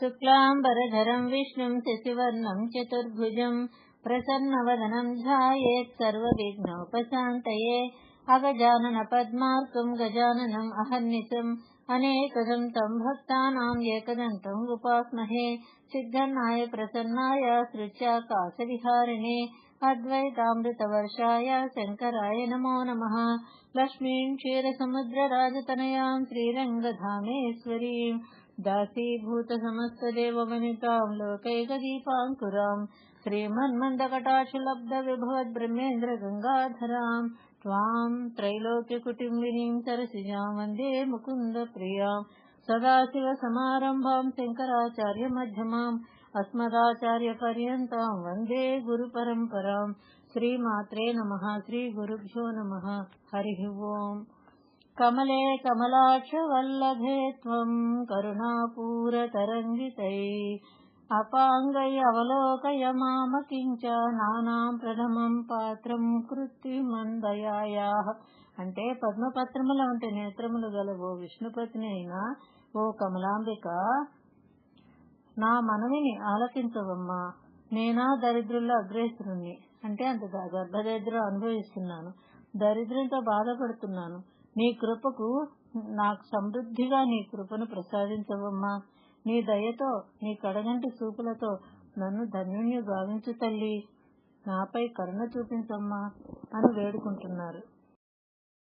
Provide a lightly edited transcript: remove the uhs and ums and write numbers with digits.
శుక్లాంబరధరం విష్ణుం శశివర్ణం చతుర్భుజం ప్రసన్నవదనం ధ్యాయేత్ సర్వవిఘ్నోపశాంతయే అగజానన పద్మార్కం గజాననం అహర్నిశం అనేకదం తం భక్తానాం ఏకదంతం ఉపాస్మహే సిద్ధన్నాయ ప్రసన్నాయ సృత్యాకాశవిహారిణే అద్వైతామృతవర్షాయ శంకరాయ నమో నమః. లక్ష్మీం క్షీరసముద్రరాజతనయాం శ్రీరంగధామేశ్వరీం దాసీభూత సమస్తదేవవనితాం లోకైకదీపాంకురాం శ్రీమన్మందకటాక్షలబ్ధ విభవద్బ్రహ్మేంద్ర గంగాధరాం త్వాం త్రైలోక్యకుటుంబినీం సరసిజాం వందే ముకుంద ప్రియాం సదాశివసమారంభాం శంకరాచార్యమధ్యమాం అస్మదాచార్యపర్యంతాం వందే గురుపరంపరాం. శ్రీమాత్రే నమః. శ్రీ గురుభ్యో నమః. హరి ఓం. కమలే కమలాక్షవల్లభే త్వం కరుణాపూరతరంగితై అపాంగై అవలోకయ మామకించ నానాం ప్రథమం పాత్రం కృత్రిమందయాయాః. అంటే పద్మపత్రముల వంటి నేత్రములు గల ఓ విష్ణుపత్ని అయినా ఓ కమలాంబిక, నా మనవిని ఆలకించవమ్మా. నేనా దరిద్రుల్లో అగ్రేసురుణ్ణి. అంటే అంత గర్భదరిద్రం అనుభవిస్తున్నాను, దరిద్రంతో బాధపడుతున్నాను. నీ కృపకు నాకు సమృద్ధిగా నీ కృపను ప్రసాదించవమ్మా. నీ దయతో నీ కడగంటి చూపులతో నన్ను ధన్యుణ్ణి గావించు తల్లి, నాపై కరుణ చూపించమ్మా అని వేడుకుంటున్నారు.